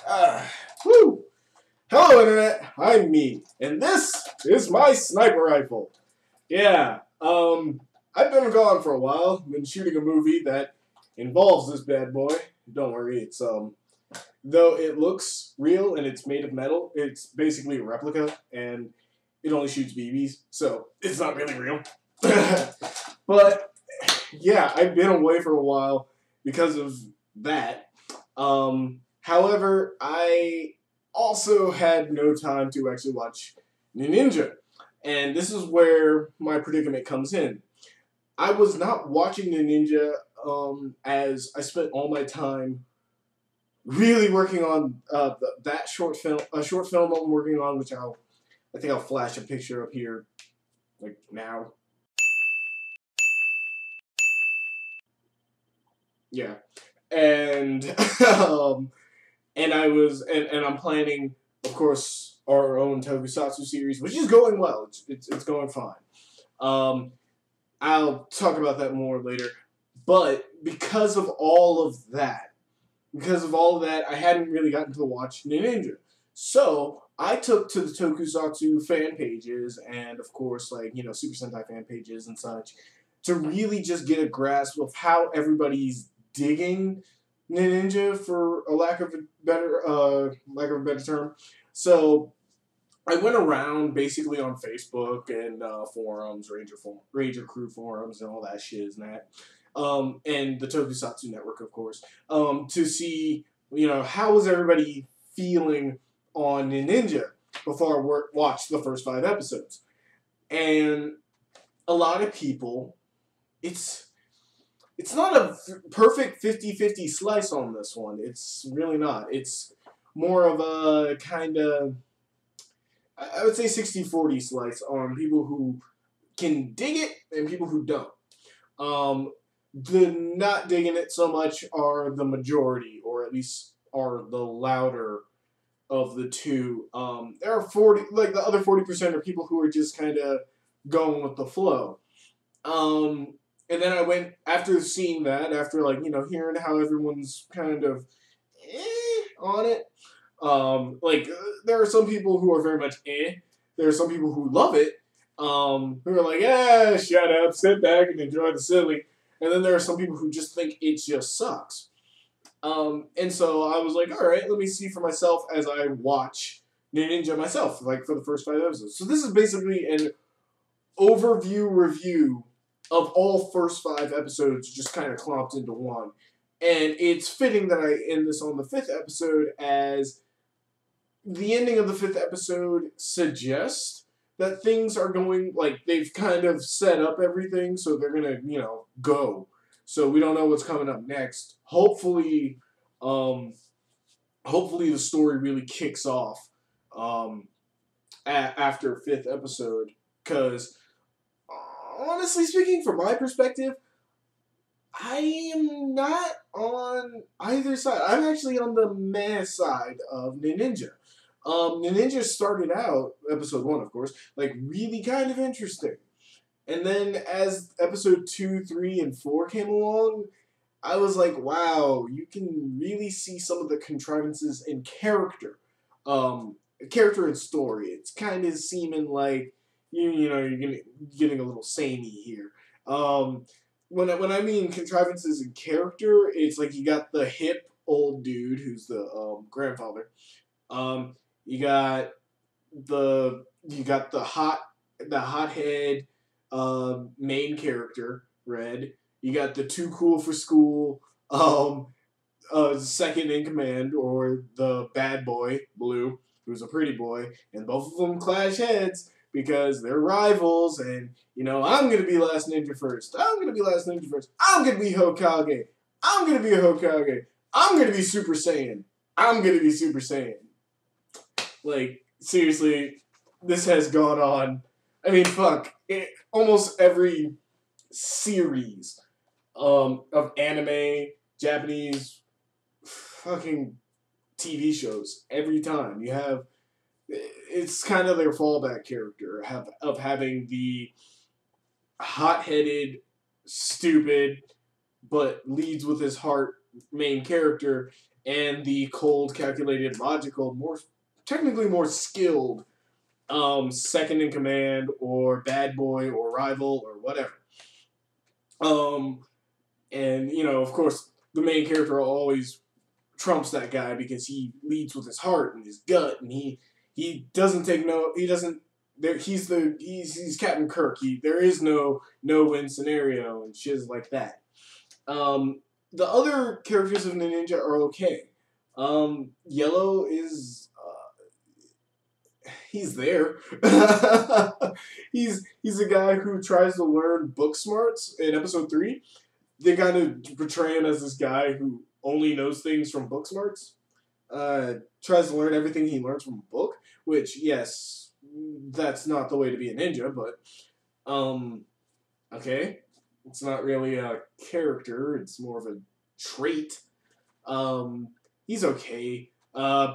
Ah, woo! Hello, Internet. I'm me, and this is my sniper rifle. Yeah, I've been gone for a while. Been shooting a movie that involves this bad boy. Don't worry, it's though it looks real and it's made of metal, it's basically a replica, and it only shoots BBs, so it's not really real. But yeah, I've been away for a while because of that. However, I also had no time to actually watch Ninninger. And this is where my predicament comes in. I was not watching Ninninger as I spent all my time really working on that short film, a short film I'm working on, which I think I'll flash a picture up here, like now. Yeah, and and I'm planning, of course, our own Tokusatsu series, which is going well. It's going fine. Um, I'll talk about that more later. But because of all of that, I hadn't really gotten to watch Ninja. So I took to the Tokusatsu fan pages and, of course, Super Sentai fan pages and such to really just get a grasp of how everybody's digging Ninja, for a lack of a better term. So I went around basically on Facebook and forums, Ranger Crew forums, and all that shit and that, and the Tokusatsu Network, of course, to see how was everybody feeling on Ninja before I watched the first 5 episodes, and a lot of people, it's not a perfect 50-50 slice on this one. It's really not. It's more of a kind of, I would say 60-40 slice on people who can dig it and people who don't. The not digging it so much are the majority, or at least are the louder of the two. There are 40, like the other 40% are people who are just kind of going with the flow. And then I went, after seeing that, after hearing how everyone's kind of on it. There are some people who are very much There are some people who love it, who are like, shut up, sit back and enjoy the silly. And then there are some people who just think it just sucks. And so I was like, all right, let me see for myself as I watch Ninja myself, for the first 5 episodes. So this is basically an overview review of all first 5 episodes just kind of clumped into one. And it's fitting that I end this on the 5th episode, as the ending of the 5th episode suggests that things are going, they've kind of set up everything, so they're gonna, go. So we don't know what's coming up next. Hopefully the story really kicks off after 5th episode, because honestly speaking, from my perspective, I am not on either side. I'm actually on the meh side of Ninja. Ninja started out, episode 1, of course, really kind of interesting. And then as episode 2, 3, and 4 came along, I was like, wow, you can really see some of the contrivances in character. Character and story. It's kind of seeming like, you're getting a little samey here. When I mean contrivances in character, it's like you got the hip old dude who's the grandfather. You got the hothead main character, Red. You got the too cool for school second in command, or the bad boy, Blue, who's a pretty boy, and both of them clash heads because they're rivals, and I'm gonna be last ninja first. I'm gonna be last ninja first. I'm gonna be Hokage. I'm gonna be a Hokage. I'm gonna be Super Saiyan. I'm gonna be Super Saiyan. Seriously, this has gone on. I mean, almost every series of anime, Japanese fucking TV shows, every time you have, it's kind of their fallback character of having the hot-headed, stupid, but leads with his heart main character, and the cold, calculated, logical, technically more skilled second in command or bad boy or rival or whatever. And of course, the main character always trumps that guy because he leads with his heart and his gut, and he doesn't take no. He doesn't. There, he's Captain Kirk. There is no win scenario and shit like that. The other characters of Ninja are okay. Yellow is he's there. he's a guy who tries to learn book smarts in episode 3. They kind of portray him as this guy who only knows things from book smarts. Tries to learn everything he learns from a book, which, yes, that's not the way to be a ninja, but, okay. It's not really a character, it's more of a trait. He's okay.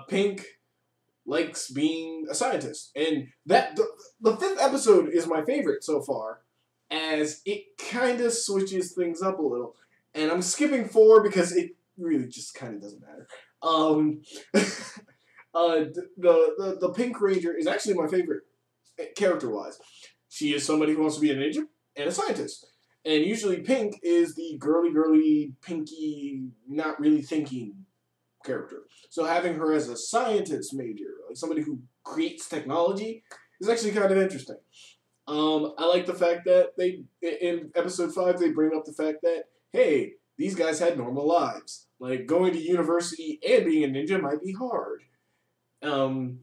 Pink likes being a scientist, and the 5th episode is my favorite so far, as it kind of switches things up a little. And I'm skipping 4 because it really just kind of doesn't matter. The Pink Ranger is actually my favorite character-wise. She is somebody who wants to be a ninja and a scientist. And usually Pink is the girly, pinky, not really thinking character. So having her as a scientist major, like somebody who creates technology, is actually kind of interesting. I like the fact that in episode 5, they bring up the fact that, hey, these guys had normal lives. Like, going to university and being a ninja might be hard. Even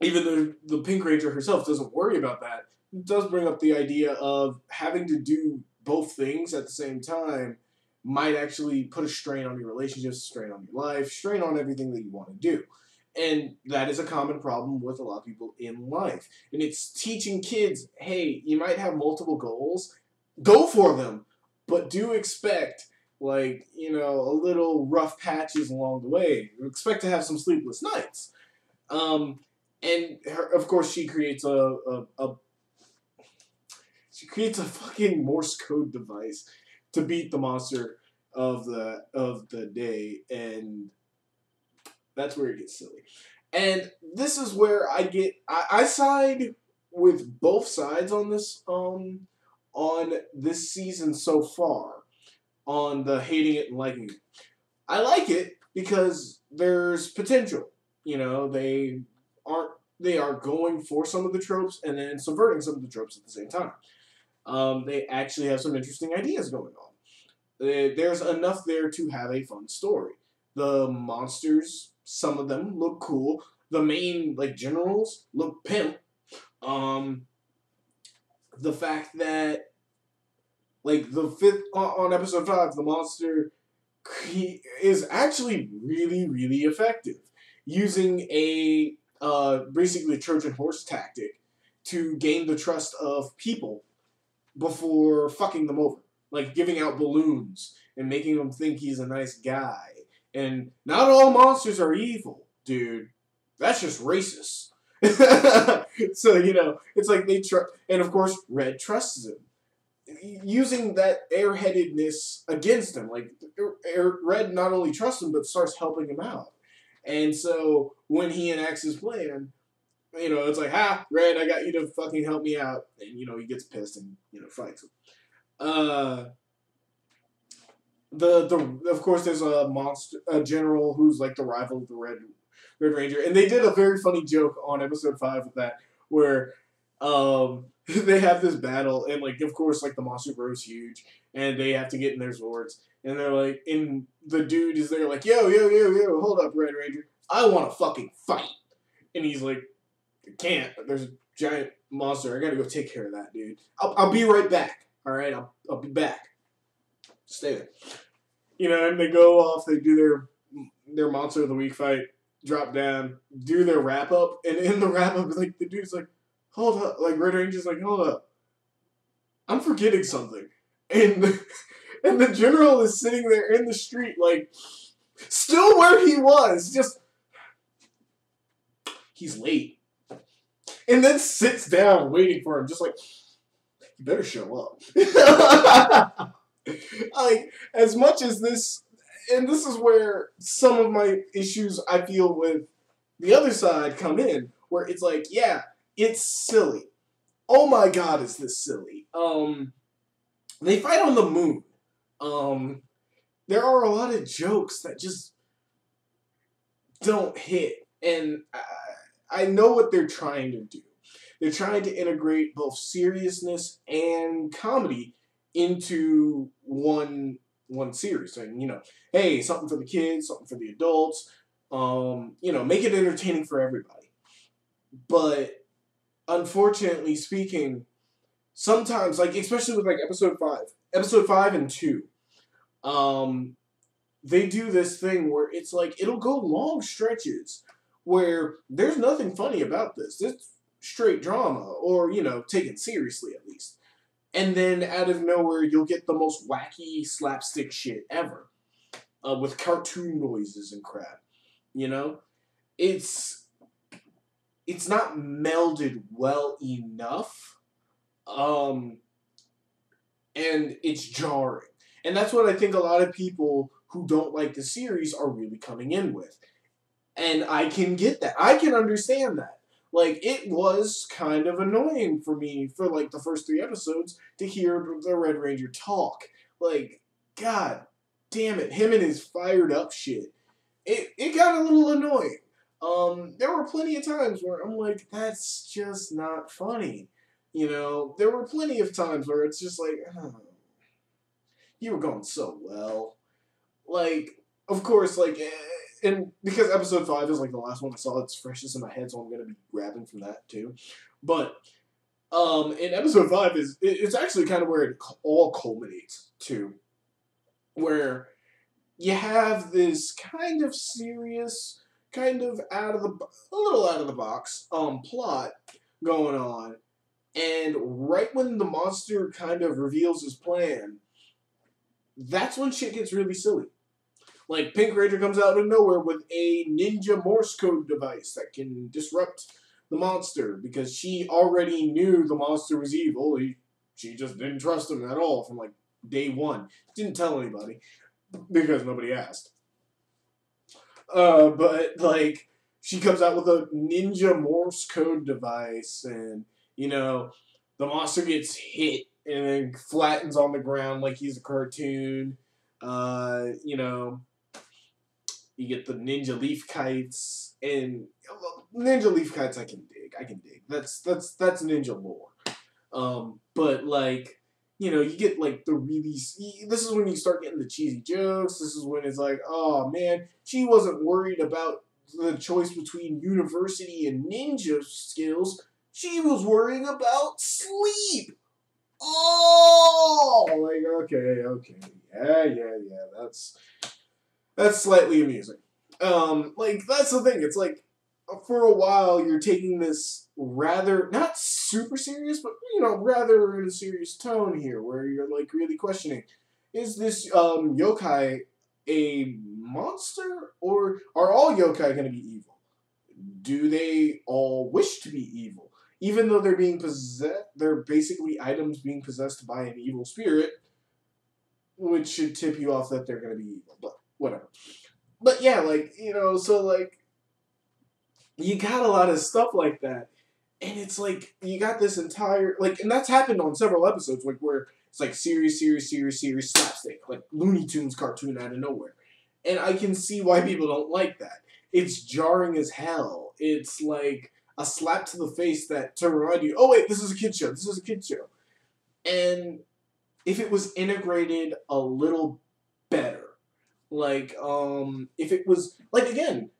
though the Pink Ranger herself doesn't worry about that, it does bring up the idea of having to do both things at the same time might actually put a strain on your relationships, strain on your life, strain on everything that you want to do. And that is a common problem with a lot of people in life. And it's teaching kids, hey, you might have multiple goals. Go for them. But do expect, a little rough patches along the way. Expect to have some sleepless nights. And of course, she creates a fucking Morse code device to beat the monster of the day, and that's where it gets silly. And this is where I side with both sides on this season so far, on the hating it and liking it. I like it because there's potential. They are going for some of the tropes and then subverting some of the tropes at the same time. They actually have some interesting ideas going on. There's enough there to have a fun story. The monsters, some of them look cool. The main generals look pimp. The fact that on episode 5, the monster is actually really, really effective, using a basically a Trojan horse tactic to gain the trust of people before fucking them over. Like giving out balloons and making them think he's a nice guy. And not all monsters are evil, dude. That's just racist. So, it's like they trust. And of course, Red trusts him. Using that airheadedness against him. Like, Red not only trusts him, but starts helping him out. And so, when he enacts his plan, it's like, Red, I got you to fucking help me out. And, he gets pissed and, fights him. Of course, there's a general who's like the rival of the Red Ranger, and they did a very funny joke on episode 5 with that, where they have this battle, and of course, the monster grows huge, and they have to get in their swords, and they're like, and the dude is there like, yo, hold up, Red Ranger, I want to fucking fight, and he's like, I can't. There's a giant monster. I gotta go take care of that, dude. I'll be right back. All right, I'll be back. Stay there. And they go off. They do their Monster of the Week fight. Drop down. Do their wrap up. And in the wrap up, the dude's like, hold up. Red Ranger's like, hold up. I'm forgetting something. And the general is sitting there in the street, still where he was. Just, he's late. And then sits down waiting for him, just you better show up. As much as this, and this is where some of my issues I feel with the other side come in, where it's like, yeah, it's silly. Oh my god, is this silly? They fight on the moon. There are a lot of jokes that just don't hit, and I know what they're trying to do. They're trying to integrate both seriousness and comedy into one series. And, hey, something for the kids, something for the adults. Make it entertaining for everybody. But unfortunately speaking, sometimes, like, especially with like episode 5 and 2, they do this thing where it's like it'll go long stretches where there's nothing funny about this. It's straight drama, or taken seriously at least. And then out of nowhere, you'll get the most wacky slapstick shit ever, with cartoon noises and crap. It's not melded well enough, and it's jarring. And that's what I think a lot of people who don't like the series are really coming in with. And I can get that. I can understand that. Like, it was kind of annoying for me for, like, the first 3 episodes to hear the Red Ranger talk. Like, god damn it. Him and his fired up shit. It got a little annoying. There were plenty of times where I'm like, that's just not funny. There were plenty of times where it's just like, oh, you were going so well. Like, of course, like, and because episode 5 is like the last one I saw, it's freshest in my head, so I'm gonna be grabbing from that too. But in episode 5 it's actually kind of where it all culminates to, where you have this kind of serious, kind of a little out of the box plot going on, and right when the monster kind of reveals his plan, that's when shit gets really silly. Like, Pink Ranger comes out of nowhere with a ninja Morse code device that can disrupt the monster, because she already knew the monster was evil. She just didn't trust him at all from, like, day one. Didn't tell anybody, because nobody asked. But, like, she comes out with a ninja Morse code device, and, the monster gets hit and then flattens on the ground like he's a cartoon. You get the ninja leaf kites, and ninja leaf kites I can dig. That's ninja lore. But like, you get like the really, this is when you start getting the cheesy jokes. This is when it's like, oh man, she wasn't worried about the choice between university and ninja skills. She was worrying about sleep. Oh, like, okay, yeah, that's slightly amusing. Like, that's the thing. It's like, for a while, you're taking this rather, not super serious, but, rather in a serious tone here, where you're, like, really questioning, is this, yokai a monster, or are all yokai going to be evil? Do they all wish to be evil? Even though they're being possessed, they're basically items being possessed by an evil spirit, which should tip you off that they're going to be evil, but whatever. But yeah, like, so like, you got a lot of stuff like that, and it's like, you got this entire, like, and that's happened on several episodes, like, where it's like serious slapstick, like Looney Tunes cartoon out of nowhere. And I can see why people don't like that. It's jarring as hell. It's like a slap to the face that to remind you, oh wait, this is a kid's show. And if it was integrated a little better, like, if it was, like, again,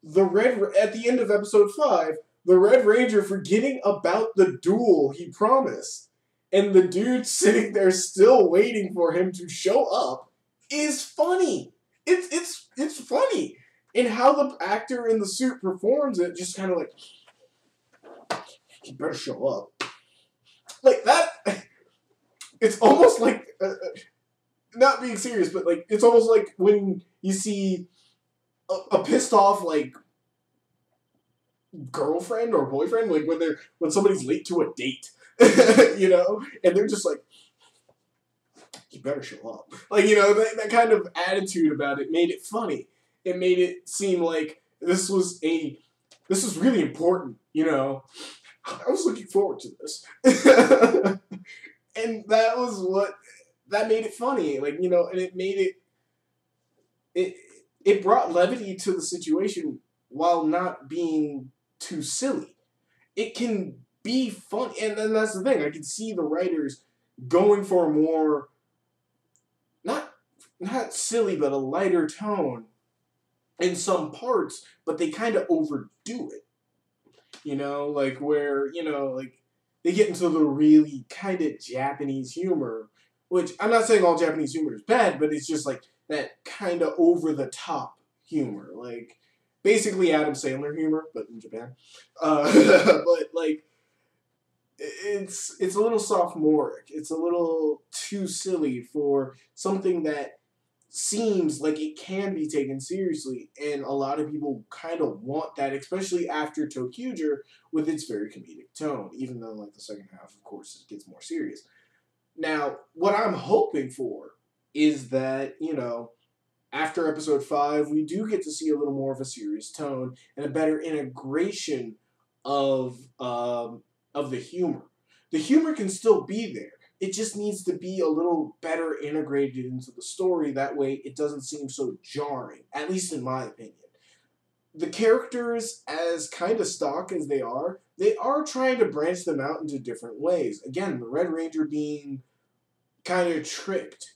at the end of episode 5, the Red Ranger forgetting about the duel he promised, and the dude sitting there still waiting for him to show up, is funny. It's funny. And how the actor in the suit performs it, just kind of like, he better show up. Like, that, it's almost like, not being serious, but, like, it's almost like when you see a pissed off, like, girlfriend or boyfriend, like, when somebody's late to a date, and they're just like, you better show up. Like, you know, that kind of attitude about it made it funny. It made it seem like this was really important, you know. I was looking forward to this. And that made it funny. Like, you know, and it made it brought levity to the situation while not being too silly. It can be fun, and then that's the thing. I can see the writers going for a more not silly, but a lighter tone in some parts, but they kind of overdo it. You know, like where, you know, like they get into the really kind of Japanese humor, which I'm not saying all Japanese humor is bad, but it's just like that kind of over the top humor, like basically Adam Sandler humor, but in Japan. But like it's a little sophomoric. It's a little too silly for something that seems like it can be taken seriously, and a lot of people kind of want that, especially after Tokyuger with its very comedic tone, even though like the second half, of course, it gets more serious. Now, what I'm hoping for is that, you know, after episode 5, we do get to see a little more of a serious tone and a better integration of the humor. The humor can still be there. It just needs to be a little better integrated into the story. That way, it doesn't seem so jarring, at least in my opinion. The characters, as kind of stock as they are trying to branch them out into different ways. Again, the Red Ranger being kind of tricked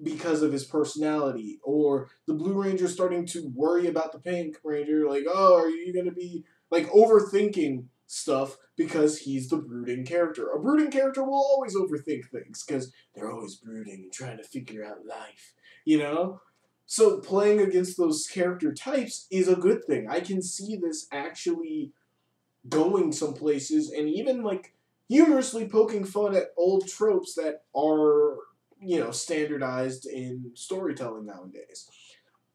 because of his personality, or the Blue Ranger starting to worry about the Pink Ranger, like, oh, are you going to be, like, overthinking stuff because he's the brooding character. A brooding character will always overthink things because they're always brooding and trying to figure out life, you know? So playing against those character types is a good thing. I can see this actually going some places and even, like, humorously poking fun at old tropes that are, you know, standardized in storytelling nowadays.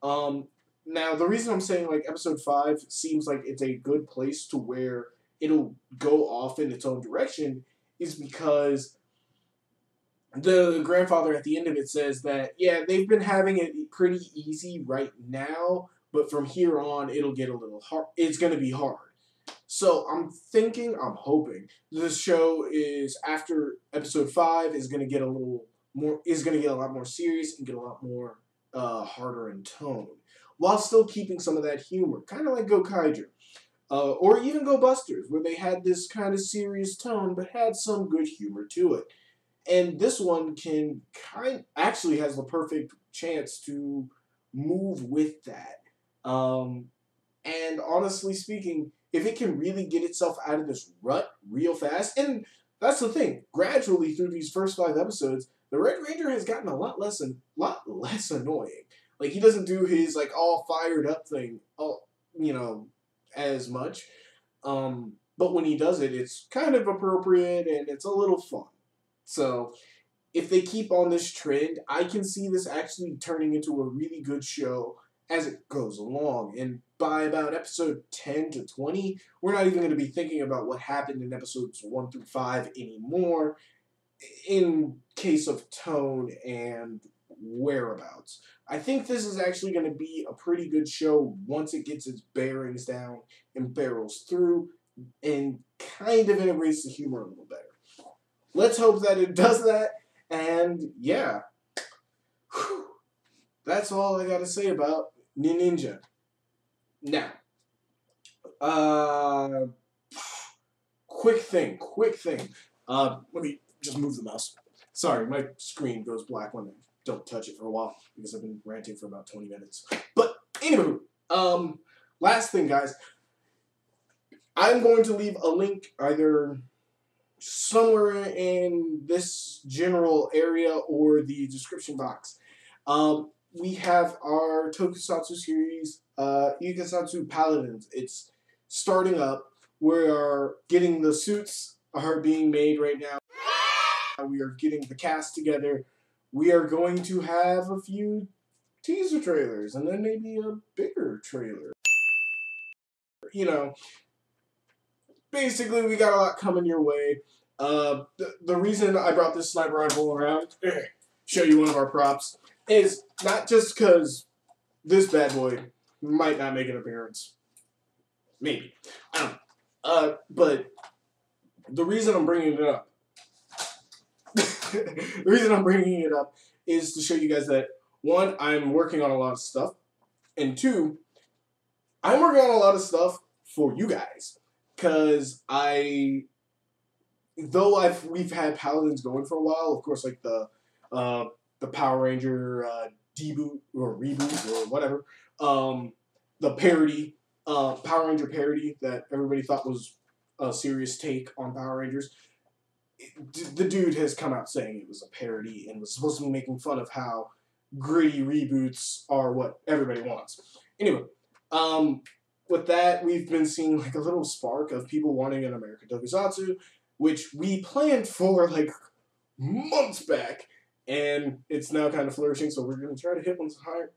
Now, the reason I'm saying, like, episode 5 seems like it's a good place to where it'll go off in its own direction is because the grandfather at the end of it says that, yeah, they've been having it pretty easy right now, but from here on, it'll get a little hard. It's going to be hard. So I'm hoping this show is, after episode 5, is going to get a lot more serious and get a lot more harder in tone, while still keeping some of that humor, kind of like Go Kaiju, or even Go Busters, where they had this kind of serious tone but had some good humor to it. And this one actually has the perfect chance to move with that. And honestly speaking, if it can really get itself out of this rut real fast, and that's the thing, gradually through these first 5 episodes, the Red Ranger has gotten a lot less annoying. Like, he doesn't do his, like, all fired up thing, you know, as much. But when he does it, it's kind of appropriate and it's a little fun. So, if they keep on this trend, I can see this actually turning into a really good show as it goes along. And by about episode 10 to 20, we're not even going to be thinking about what happened in episodes 1 through 5 anymore, in case of tone and whereabouts. I think this is actually going to be a pretty good show once it gets its bearings down and barrels through and kind of integrates the humor a little better. Let's hope that it does that, and yeah. Whew. That's all I gotta say about Ninninger. Now, quick thing. Let me just move the mouse. Sorry, my screen goes black when I don't touch it for a while because I've been ranting for about 20 minutes. But anyway, last thing, guys. I'm going to leave a link either somewhere in this general area or the description box. We have our Tokusatsu series, Ikasatsu Paladins. It's starting up. We are getting the suits are being made right now. We are getting the cast together. We are going to have a few teaser trailers and then maybe a bigger trailer. You know, basically we got a lot coming your way. The reason I brought this sniper rifle around show you one of our props is not just because this bad boy might not make an appearance. Maybe. I don't know. But the reason I'm bringing it up, the reason I'm bringing it up is to show you guys that, one, I'm working on a lot of stuff, and two, I'm working on a lot of stuff for you guys. Because we've had Paladins going for a while, of course, like the Power Ranger deboot or reboot or whatever, the parody, Power Ranger parody that everybody thought was a serious take on Power Rangers. The dude has come out saying it was a parody and was supposed to be making fun of how gritty reboots are what everybody wants. Anyway, with that, we've been seeing like a little spark of people wanting an American Tokusatsu, which we planned for like months back, and it's now kind of flourishing, so we're going to try to hit ones higher.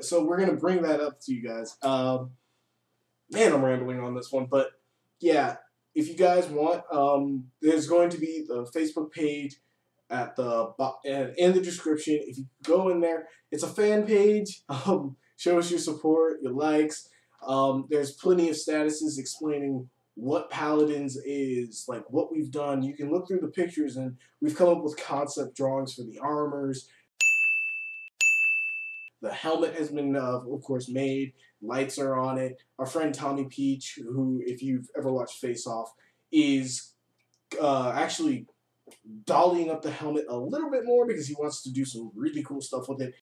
So we're going to bring that up to you guys. Man, I'm rambling on this one, but yeah, if you guys want, there's going to be the Facebook page at in the description. If you go in there, it's a fan page. Show us your support, your likes. There's plenty of statuses explaining what Paladins is, like what we've done. You can look through the pictures, and we've come up with concept drawings for the armors. The helmet has been, of course, made. Lights are on it. Our friend Tommy Peach, who, if you've ever watched Face Off, is actually dollying up the helmet a little bit more because he wants to do some really cool stuff with it.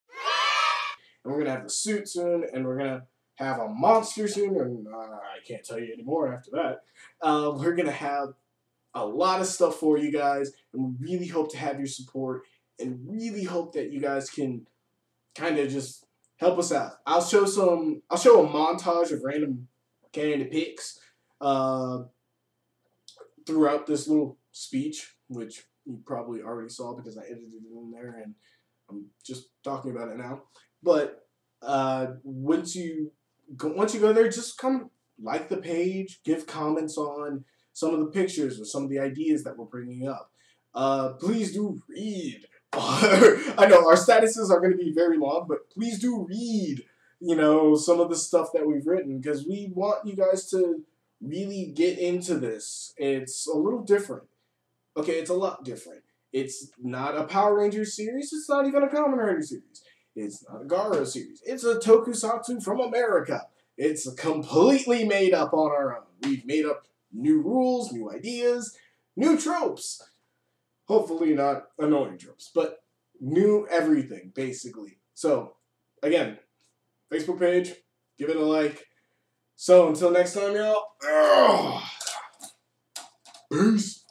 And we're going to have the suit soon, and we're going to have a monster soon, and I can't tell you anymore after that. We're going to have a lot of stuff for you guys, and we really hope to have your support, and really hope that you guys can kind of just help us out. I'll show a montage of random candy pics throughout this little speech, which you probably already saw because I edited it in there, and I'm just talking about it now. But once you go there, just come like the page, give comments on some of the pictures or some of the ideas that we're bringing up. Please do read. I know our statuses are going to be very long, but please do read, some of the stuff that we've written, because we want you guys to really get into this. It's a little different. Okay, it's a lot different. It's not a Power Rangers series. It's not even a Kamen Rider series. It's not a Garo series. It's a tokusatsu from America. It's completely made up on our own. We've made up new rules, new ideas, new tropes. Hopefully not annoying tropes, but new everything, basically. So, again, Facebook page, give it a like. So, until next time, y'all, peace.